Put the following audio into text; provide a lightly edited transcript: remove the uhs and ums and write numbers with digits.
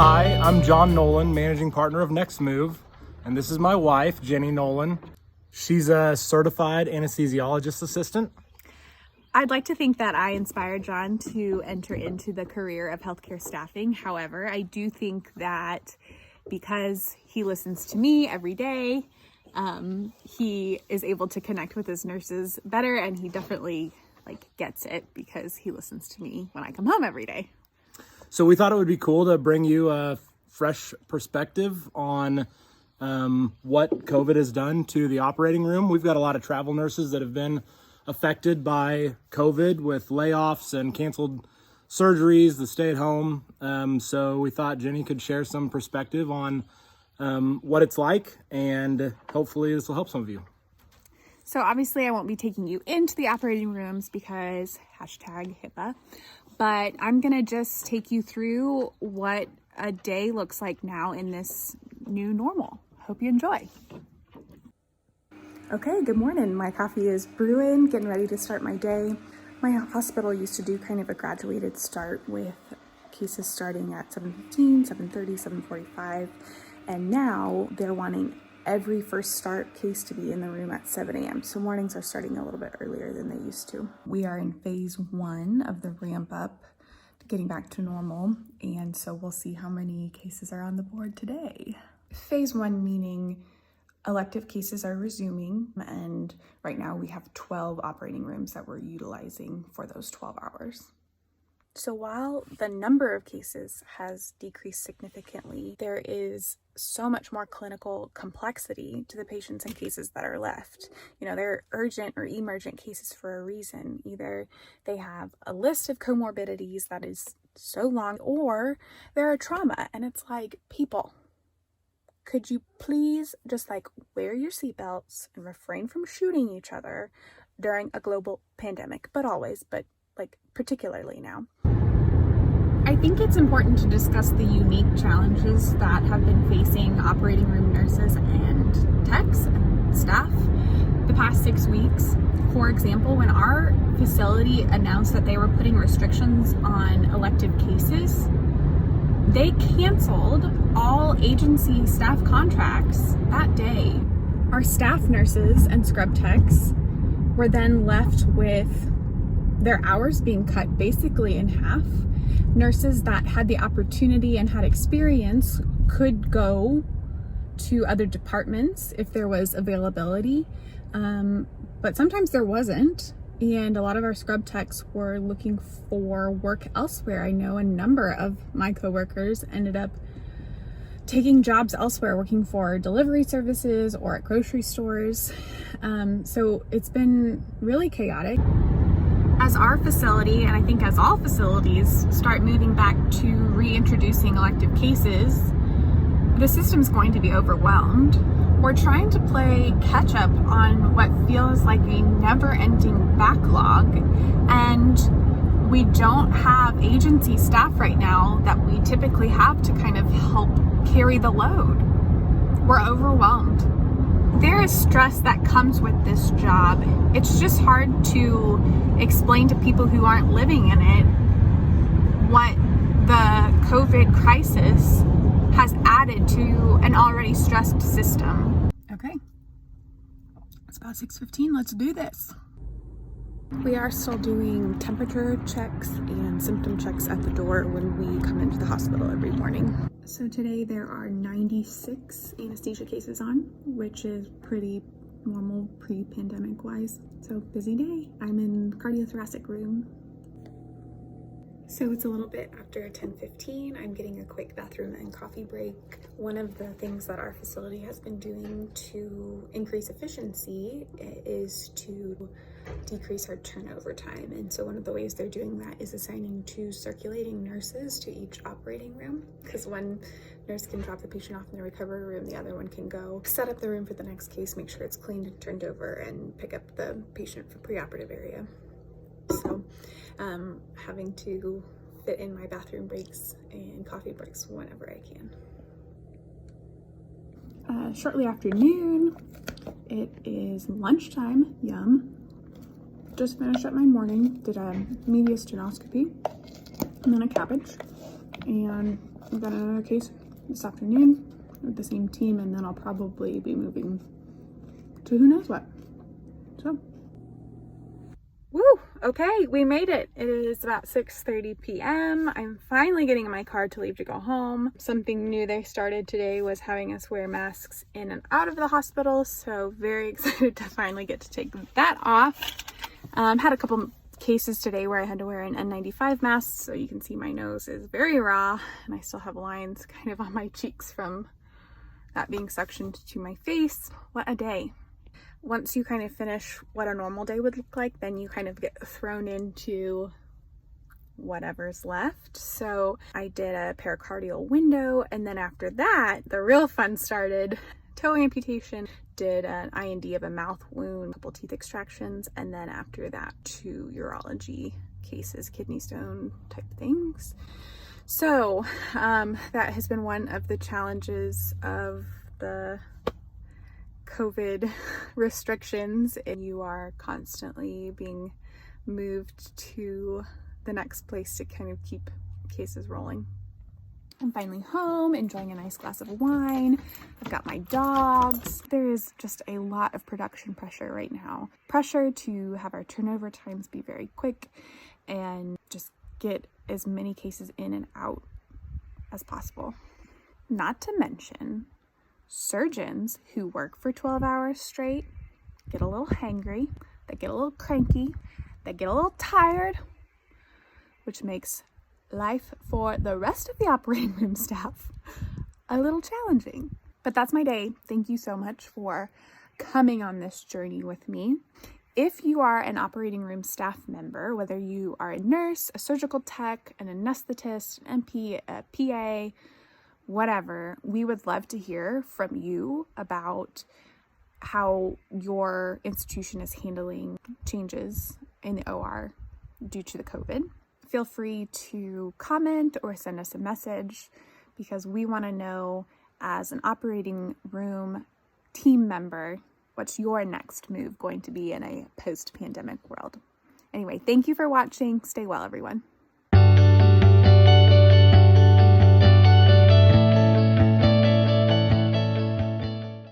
Hi, I'm John Nolan, managing partner of Next Move, and this is my wife, Jenny Nolan. She's a certified anesthesiologist assistant. I'd like to think that I inspired John to enter into the career of healthcare staffing. However, I do think that because he listens to me every day, he is able to connect with his nurses better, and he definitely gets it because he listens to me when I come home every day. So we thought it would be cool to bring you a fresh perspective on what COVID has done to the operating room. We've got a lot of travel nurses that have been affected by COVID with layoffs and canceled surgeries, the stay at home. So we thought Jenny could share some perspective on what it's like, and hopefully this will help some of you. So obviously I won't be taking you into the operating rooms because #HIPAA, but I'm gonna just take you through what a day looks like now in this new normal. Hope you enjoy. Okay, good morning. My coffee is brewing, getting ready to start my day. My hospital used to do kind of a graduated start with cases starting at 7:15, 7:30, 7:45, and now they're wanting every first start case to be in the room at 7 a.m. So mornings are starting a little bit earlier than they used to. We are in phase 1 of the ramp up to getting back to normal, and so we'll see how many cases are on the board today. Phase 1 meaning elective cases are resuming, and right now we have 12 operating rooms that we're utilizing for those 12 hours. So while the number of cases has decreased significantly, there is so much more clinical complexity to the patients and cases that are left. You know, they're urgent or emergent cases for a reason. Either they have a list of comorbidities that is so long, or they're a trauma, and it's like, people, could you please just wear your seatbelts and refrain from shooting each other during a global pandemic, but always, but particularly now. I think it's important to discuss the unique challenges that have been facing operating room nurses and techs and staff the past 6 weeks. For example, when our facility announced that they were putting restrictions on elective cases, they canceled all agency staff contracts that day. Our staff nurses and scrub techs were then left with their hours being cut basically in half. Nurses that had the opportunity and had experience could go to other departments if there was availability, but sometimes there wasn't, and a lot of our scrub techs were looking for work elsewhere. I know a number of my coworkers ended up taking jobs elsewhere, working for delivery services or at grocery stores. So it's been really chaotic. As our facility, and I think as all facilities, start moving back to reintroducing elective cases, the system's going to be overwhelmed. We're trying to play catch up on what feels like a never-ending backlog, and we don't have agency staff right now that we typically have to kind of help carry the load. We're overwhelmed. There is stress that comes with this job. It's just hard to explain to people who aren't living in it what the COVID crisis has added to an already stressed system. Okay, it's about 6:15, let's do this. We are still doing temperature checks and symptom checks at the door when we come into the hospital every morning. So today there are 96 anesthesia cases on, which is pretty normal pre-pandemic wise. So busy day. I'm in cardiothoracic room. So it's a little bit after 10:15. I'm getting a quick bathroom and coffee break. One of the things that our facility has been doing to increase efficiency is to decrease our turnover time. And so one of the ways they're doing that is assigning 2 circulating nurses to each operating room, because one nurse can drop the patient off in the recovery room, the other one can go set up the room for the next case, make sure it's cleaned and turned over, and pick up the patient for preoperative area. So having to fit in my bathroom breaks and coffee breaks whenever I can. Shortly after noon, it is lunchtime. Yum. Just finished up my morning, did a mediastinoscopy and then a cabbage, and I've got another case this afternoon with the same team, and then I'll probably be moving to who knows what. So. Woo! Okay, we made it. It is about 6:30 p.m. I'm finally getting in my car to leave to go home. Something new they started today was having us wear masks in and out of the hospital, so very excited to finally get to take that off. Had a couple cases today where I had to wear an N95 mask, so you can see my nose is very raw, and I still have lines kind of on my cheeks from that being suctioned to my face. What a day. Once you kind of finish what a normal day would look like, then you kind of get thrown into whatever's left. So I did a pericardial window, and then after that, the real fun started. Toe amputation, did an IND of a mouth wound, a couple teeth extractions, and then after that, 2 urology cases, kidney stone type things. So that has been one of the challenges of the COVID restrictions, and you are constantly being moved to the next place to kind of keep cases rolling. I'm finally home, enjoying a nice glass of wine. I've got my dogs. There is just a lot of production pressure right now. Pressure to have our turnover times be very quick and just get as many cases in and out as possible. Not to mention, surgeons who work for 12 hours straight get a little hangry, they get a little cranky, they get a little tired, which makes life for the rest of the operating room staff a little challenging. But that's my day. Thank you so much for coming on this journey with me. If you are an operating room staff member, whether you are a nurse, a surgical tech, an anesthetist, an MP, a PA, whatever, we would love to hear from you about how your institution is handling changes in the OR due to the COVID. Feel free to comment or send us a message, because we want to know, as an operating room team member, what's your next move going to be in a post-pandemic world. Anyway, thank you for watching. Stay well, everyone.